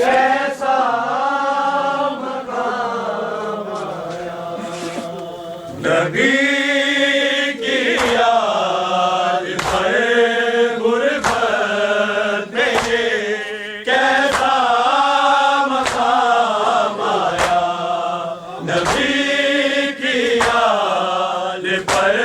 कैसा मकाम आया। नबी की याद पर गुरबत में ये कैसा मकाम आया। नबी की याद पर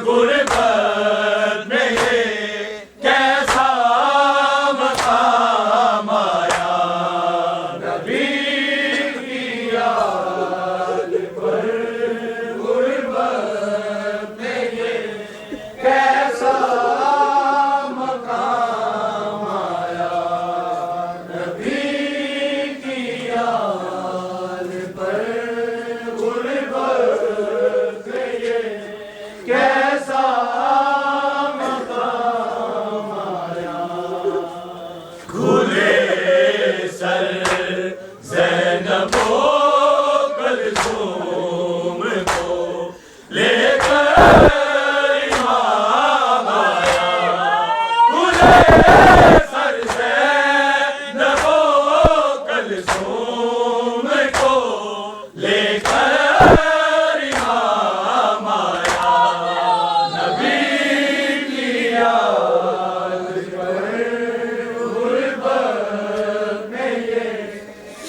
गुरबत में ये कैसा मकाम आया। नबी की याद पर गुरबत में ये कैसा मकाम आया। नबी की याद पर गुरबत में ये कैसा मकाम आया। खुले सर ज़ैनबो कलसूम को लेकर इमाम आया। खुले सर ज़ैनबो कलसूम को लेकर इमाम आया। नबी की याद पर गुरबत में ये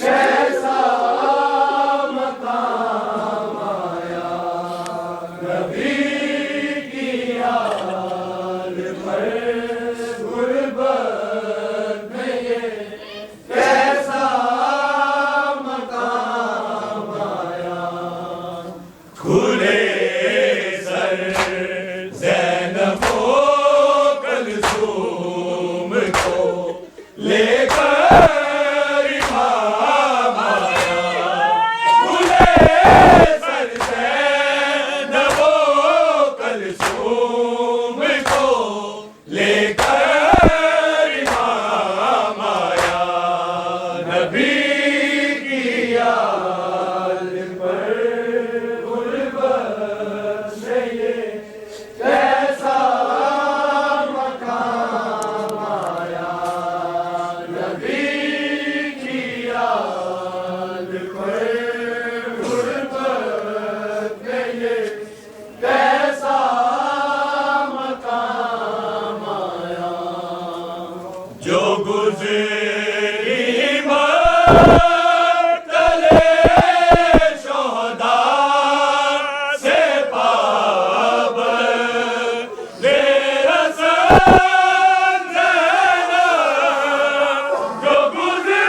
कैसा मकाम आया। नबी की याद पर गुरबत में ये कैसा मकाम आया। खुले सर ज़ैनबो कलसूम को लेकर इमाम आया। खुले सर ज़ैनबो कलसूम को लेकर इमाम आया। नबी की याद पर गुरबत में ये कैसा मकाम आया। नबी की याद पर गुरबत में ये कैसा मकाम आया। जो गुज़री मक़तले शोहदा से पाबंद रसन ज़ैनब। जो गुज़री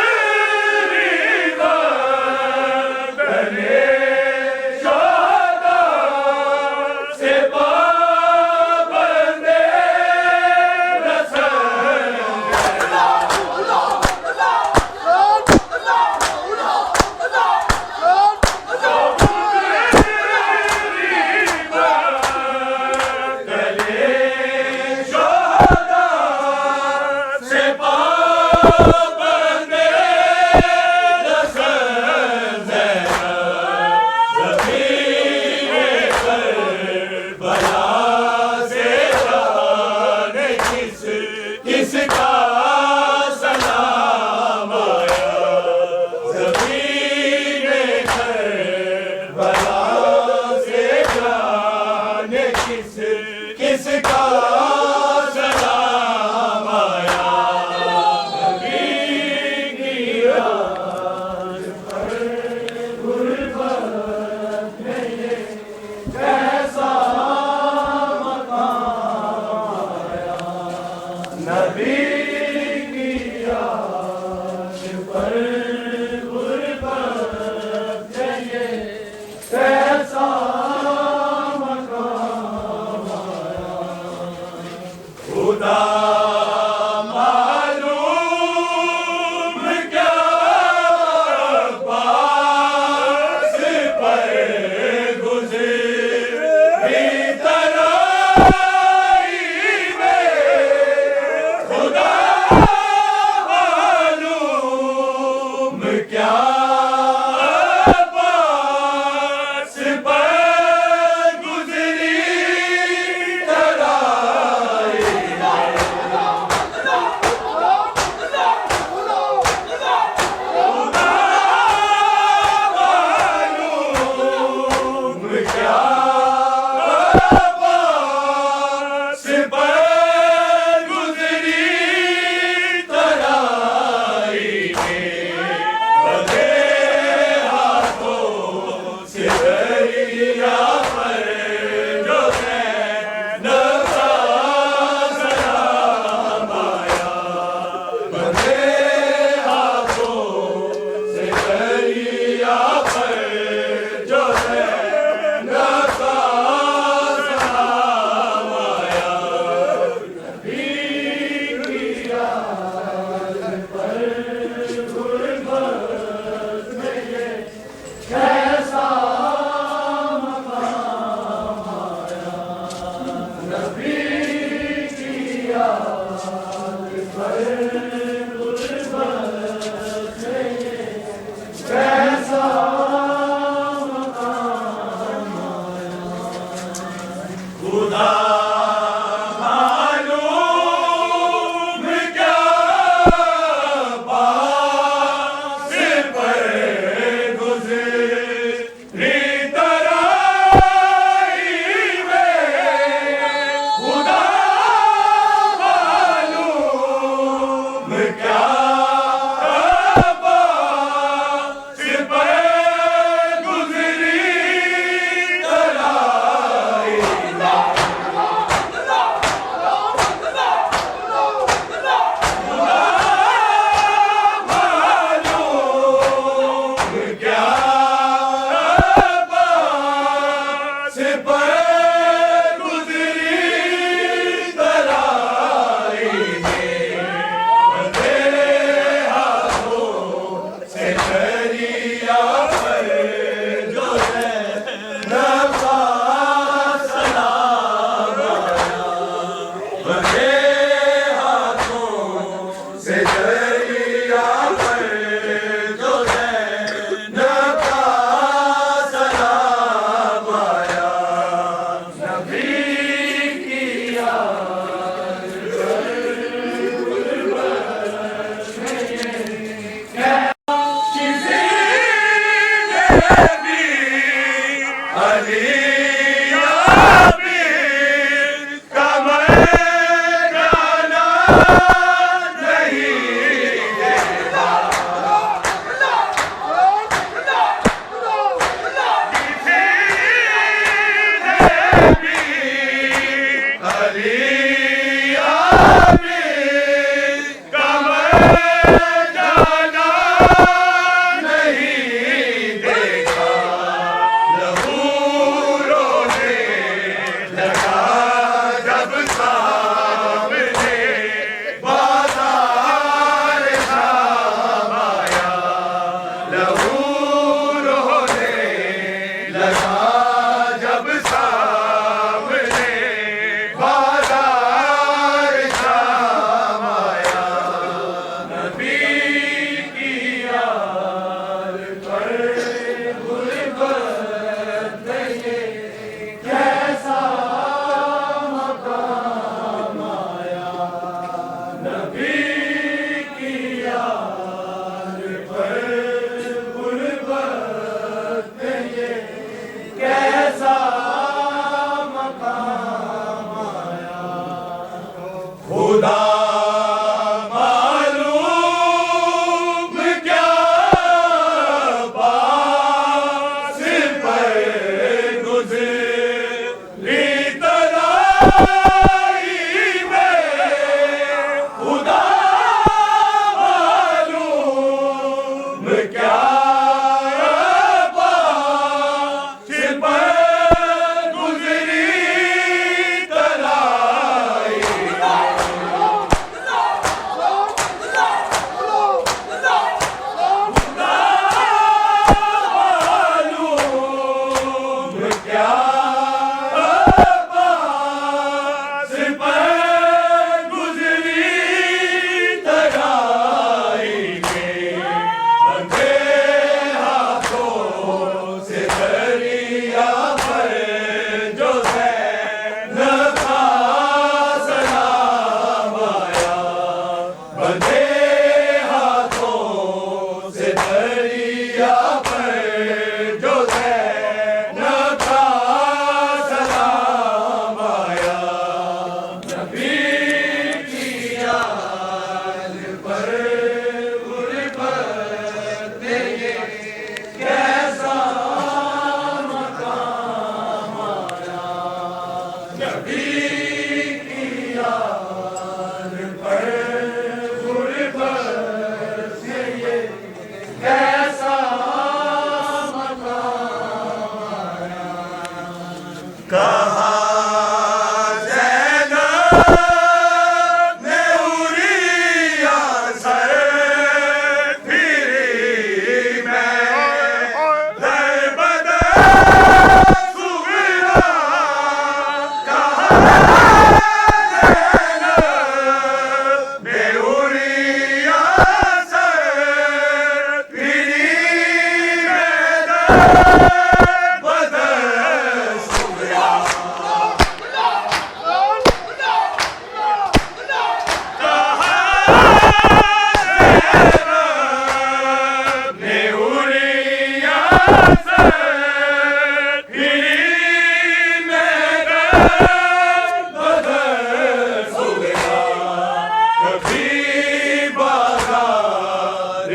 मक़तले शोहदा से पाबंद रसन ज़ैनब।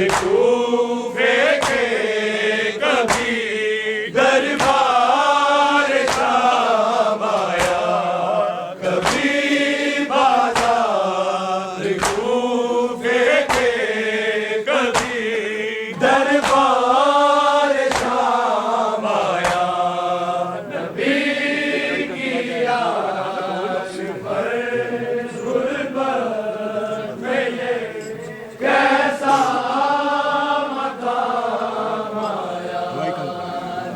कूफे के कभी दरबार शाम आया, कभी बाजार कूफे के कभी दरबार शाम आया। नबी की आस पर गुरबत में ये कैसा मकाम आया।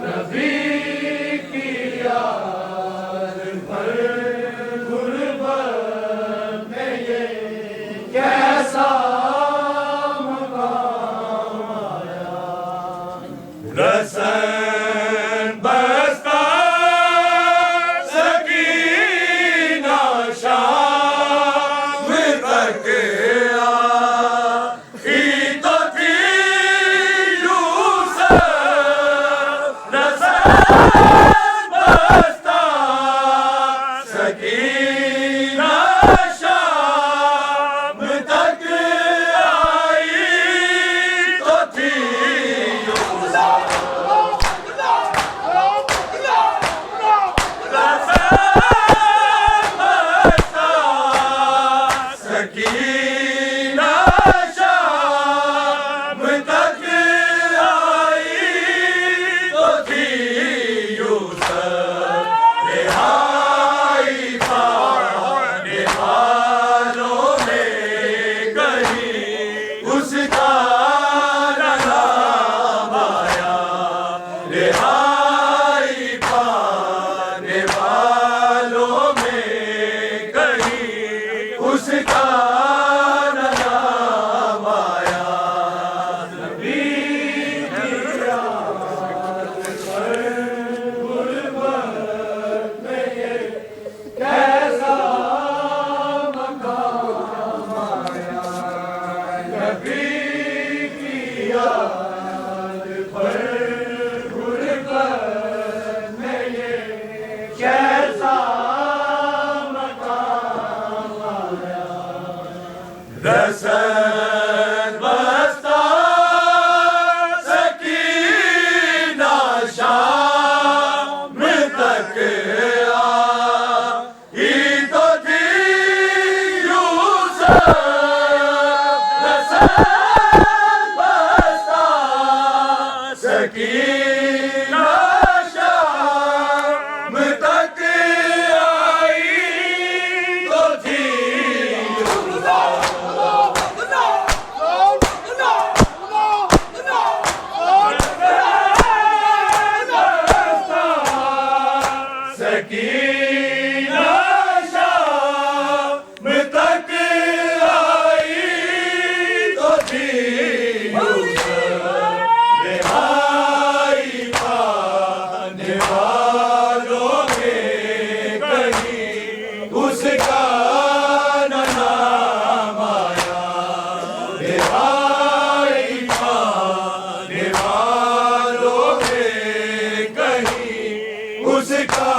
नबी की आस पर गुरबत में ये कैसा मकाम आया। रसन बस्ता सकीना शाम तक आई तो थी यूसुफ। रसन बस्ता सकीना शाम तक आई तो थी सकीना शाम तक आई तो थी यूसुफ। रिहाई पाने वालों में कहीं उसका नाम आया। रिहाई पाने वालों में कहीं उसका नाम आया। नबी की आस पर गुरबत में ये कैसा मकाम आया। नबी की आस पर गुरबत में ये कैसा मकाम आया। रसन बस्ता सकीना शाम तक आई तो थी यूसुफ। रसन बस्ता सकीना शाम तक आई तो थी सकीना शाम तक आई तो थी यूसुफ। रिहाई पाने वालों में कहीं उसका नाम आया। रिहाई पाने वालों में कहीं उसका